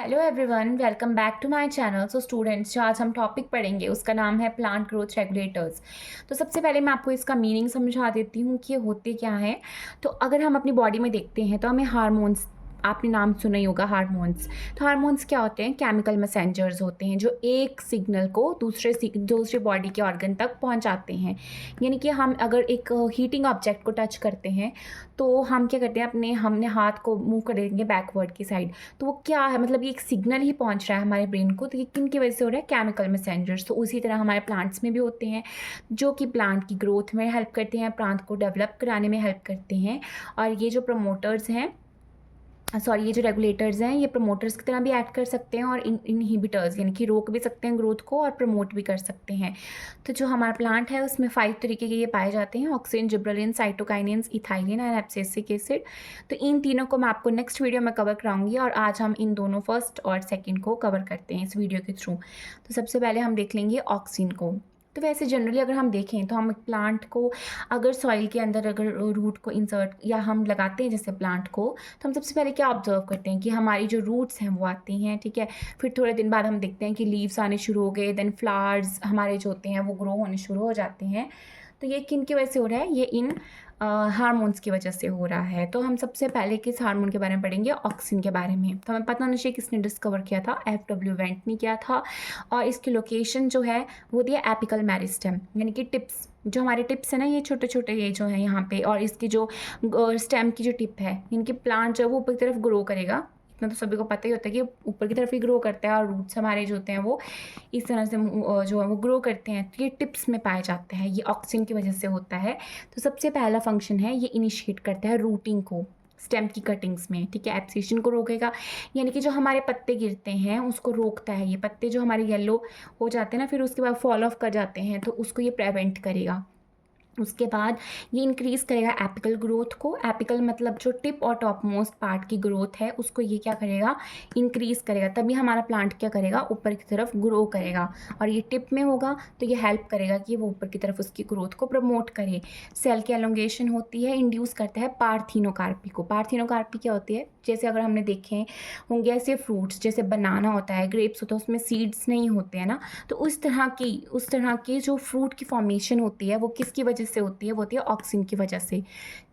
Hello everyone, welcome back to my channel. So students, जो आज हम टॉपिक पढ़ेंगे उसका नाम है प्लांट ग्रोथ रेगुलेटर्स। तो सबसे पहले मैं आपको इसका मीनिंग समझा देती हूँ कि ये होते क्या हैं। तो अगर हम अपनी बॉडी में देखते हैं तो हमें हार्मोन्स, आपने नाम सुना ही होगा हार्मोन्स। तो हार्मोन्स क्या होते हैं? केमिकल मैसेंजर्स होते हैं जो एक सिग्नल को दूसरे बॉडी के ऑर्गन तक पहुंचाते हैं। यानी कि हम अगर एक हीटिंग ऑब्जेक्ट को टच करते हैं तो हम क्या करते हैं, हमने हाथ को मूव कर देंगे बैकवर्ड की साइड। तो वो क्या है, मतलब ये एक सिग्नल ही पहुंच रहा है हमारे ब्रेन को। तो ये किन की वजह से हो रहा है? Chemical messengers. तो उसी तरह हमारे प्लांट्स में भी होते हैं जो कि प्लांट की ग्रोथ में हेल्प करते हैं, प्लांट को डेवलप कराने में हेल्प करते हैं। और ये जो प्रमोटर्स हैं, सॉरी, ये जो रेगुलेटर्स हैं ये प्रमोटर्स की तरह भी एक्ट कर सकते हैं और इनहिबिटर्स यानी कि रोक भी सकते हैं ग्रोथ को और प्रमोट भी कर सकते हैं। तो जो हमारा प्लांट है उसमें 5 तरीके के ये पाए जाते हैं: auxin, gibberellin, cytokinins, ethylene and abscisic acid. तो इन तीनों को मैं आपको नेक्स्ट वीडियो में कवर कराऊंगी और आज हम इन दोनों फर्स्ट और सेकेंड को कवर करते हैं इस वीडियो के थ्रू। तो सबसे पहले हम देख लेंगे ऑक्सिन को। तो वैसे जनरली अगर हम देखें तो हम प्लांट को अगर सॉइल के अंदर अगर रूट को इंसर्ट या हम लगाते हैं जैसे प्लांट को, तो हम सबसे पहले क्या ऑब्जर्व करते हैं कि हमारी जो रूट्स हैं वो आती हैं, ठीक है। फिर थोड़े दिन बाद हम देखते हैं कि लीव्स आने शुरू हो गए, देन फ्लावर्स हमारे जो होते हैं वो ग्रो होने शुरू हो जाते हैं। तो ये किन की वजह से हो रहा है? ये इन हार्मोन्स की वजह से हो रहा है। तो हम सबसे पहले किस हार्मोन के बारे में पढ़ेंगे? ऑक्सिन के बारे में। तो हमें पता होना चाहिए किसने डिस्कवर किया था। FW वेंट ने किया था और इसकी लोकेशन जो है वो दिया एपिकल मेरिस्टेम, यानी कि टिप्स, जो हमारे टिप्स है ना ये छोटे छोटे ये जो है यहाँ पे, और इसकी जो स्टेम की जो टिप है, यानी कि प्लांट जो है वो ऊपर की तरफ ग्रो करेगा। इतना तो सभी को पता ही होता है कि ऊपर की तरफ ही ग्रो करता है और रूट्स हमारे जो होते हैं वो इस तरह से जो है वो ग्रो करते हैं। तो ये टिप्स में पाए जाते हैं, ये ऑक्सिन की वजह से होता है। तो सबसे पहला फंक्शन है ये इनिशिएट करता है रूटिंग को स्टेम की कटिंग्स में, ठीक है। एब्सेशन को रोकेगा, यानी कि जो हमारे पत्ते गिरते हैं उसको रोकता है। ये पत्ते जो हमारे येलो हो जाते हैं ना, फिर उसके बाद फॉल ऑफ कर जाते हैं, तो उसको ये प्रिवेंट करेगा। उसके बाद ये इंक्रीज़ करेगा एपिकल ग्रोथ को। एपिकल मतलब जो टिप और टॉप मोस्ट पार्ट की ग्रोथ है उसको ये क्या करेगा? इंक्रीज़ करेगा। तभी हमारा प्लांट क्या करेगा? ऊपर की तरफ ग्रो करेगा। और ये टिप में होगा तो ये हेल्प करेगा कि वो ऊपर की तरफ उसकी ग्रोथ को प्रमोट करे। सेल की एलोंगेशन होती है, इंड्यूस करता है पार्थिनोकार्पी को। पार्थिनोकार्पी क्या होती है? जैसे अगर हमने देखे होंगे ऐसे फ्रूट्स, जैसे बनाना होता है, ग्रेप्स होता है, उसमें सीड्स नहीं होते हैं ना। तो उस तरह की जो फ्रूट की फॉर्मेशन होती है वो किसकी वजह से होती है? वो होती है ऑक्सिन की वजह से,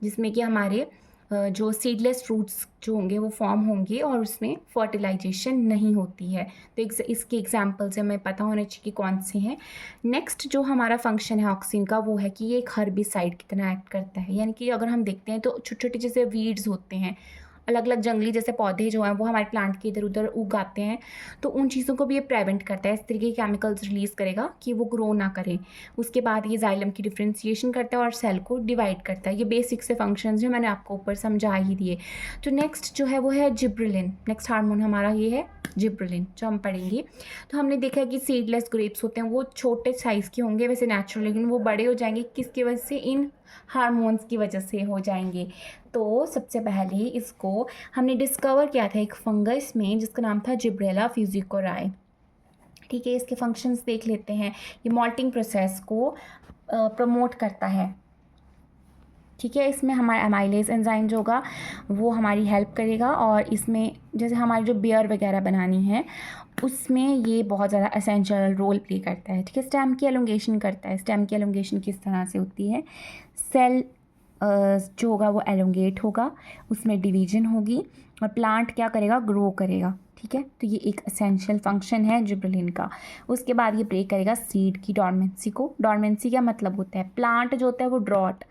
जिसमें कि हमारे जो सीडलेस फ्रूट्स जो होंगे वो फॉर्म होंगे और उसमें फर्टिलाइजेशन नहीं होती है। तो इसके एग्जांपल्स हमें पता होने चाहिए कि कौन से हैं। नेक्स्ट जो हमारा फंक्शन है ऑक्सिन का वो है कि ये एक हर्बिसाइड की तरह एक्ट करता है। यानी कि अगर हम देखते हैं तो छोटे छोटे जैसे वीड्स होते हैं, अलग अलग जंगली जैसे पौधे जो हैं वो हमारे प्लांट के इधर उधर उगाते हैं, तो उन चीज़ों को भी ये प्रिवेंट करता है। इस तरीके के केमिकल्स रिलीज़ करेगा कि वो ग्रो ना करें। उसके बाद ये जाइलम की डिफ्रेंसिएशन करता है और सेल को डिवाइड करता है। ये बेसिक से फंक्शंस जो मैंने आपको ऊपर समझा ही दिए। तो नेक्स्ट जो है वो है जिब्रेलिन। नेक्स्ट हार्मोन हमारा ये है जिब्रेलिन, जो हम पढ़ेंगे। तो हमने देखा है कि सीडलेस ग्रेप्स होते हैं वो छोटे साइज़ के होंगे वैसे नेचुरल, लेकिन वो बड़े हो जाएंगे किसकी वजह से? इन हार्मोन्स की वजह से हो जाएंगे। तो सबसे पहले इसको हमने डिस्कवर किया था एक फंगस में जिसका नाम था जिब्रेला फ्यूजिकोराई, ठीक है। इसके फंक्शंस देख लेते हैं। ये मॉल्टिंग प्रोसेस को प्रमोट करता है, ठीक है। इसमें हमारा अमाइलेज एंजाइम जो होगा वो हमारी हेल्प करेगा और इसमें जैसे हमारी जो बियर वगैरह बनानी है उसमें ये बहुत ज़्यादा असेंशियल रोल प्ले करता है, ठीक है। स्टेम की एलोंगेशन करता है। स्टेम की एलोंगेशन किस तरह से होती है? सेल जो होगा वो एलोंगेट होगा, उसमें डिवीजन होगी और प्लांट क्या करेगा? ग्रो करेगा, ठीक है। तो ये एक एसेंशियल फंक्शन है जिब्रेलिन का। उसके बाद ये ब्रेक करेगा सीड की डॉर्मेंसी को। डॉर्मेंसी क्या मतलब होता है? प्लांट जो होता है वो ड्रॉट,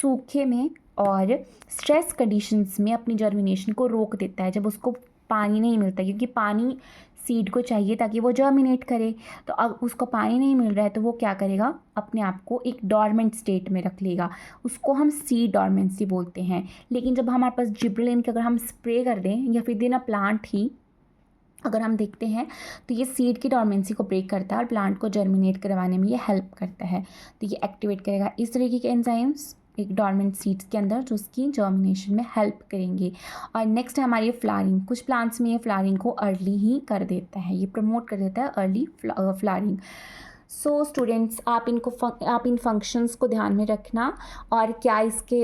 सूखे में और स्ट्रेस कंडीशंस में अपनी जर्मिनेशन को रोक देता है जब उसको पानी नहीं मिलता, क्योंकि पानी सीड को चाहिए ताकि वो जर्मिनेट करे। तो अब उसको पानी नहीं मिल रहा है तो वो क्या करेगा? अपने आप को एक डॉर्मेंट स्टेट में रख लेगा। उसको हम सीड डॉर्मेंसी बोलते हैं। लेकिन जब हमारे पास जिब्रेलिन के अगर हम स्प्रे कर दें या फिर देना प्लांट ही अगर हम देखते हैं तो ये सीड की डॉर्मेंसी को ब्रेक करता है और प्लांट को जर्मिनेट करवाने में ये हेल्प करता है। तो ये एक्टिवेट करेगा इस तरीके के एंजाइम्स एक डॉर्मेंट सीड्स के अंदर जो उसकी जर्मिनेशन में हेल्प करेंगे। और नेक्स्ट है हमारी फ्लावरिंग। कुछ प्लांट्स में ये फ्लावरिंग को अर्ली ही कर देता है, ये प्रमोट कर देता है अर्ली फ्लावरिंग। सो स्टूडेंट्स, आप इन फंक्शंस को ध्यान में रखना, और क्या इसके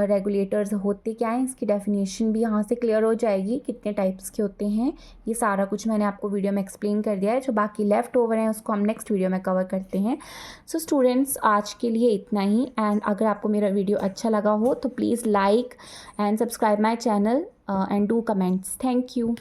रेगुलेटर्स होते क्या हैं, इसकी डेफिनेशन भी यहाँ से क्लियर हो जाएगी, कितने टाइप्स के होते हैं। ये सारा कुछ मैंने आपको वीडियो में एक्सप्लेन कर दिया है। जो बाकी लेफ़्ट ओवर हैं उसको हम नेक्स्ट वीडियो में कवर करते हैं। सो स्टूडेंट्स, आज के लिए इतना ही। एंड अगर आपको मेरा वीडियो अच्छा लगा हो तो please like and subscribe my channel and do comments. Thank you.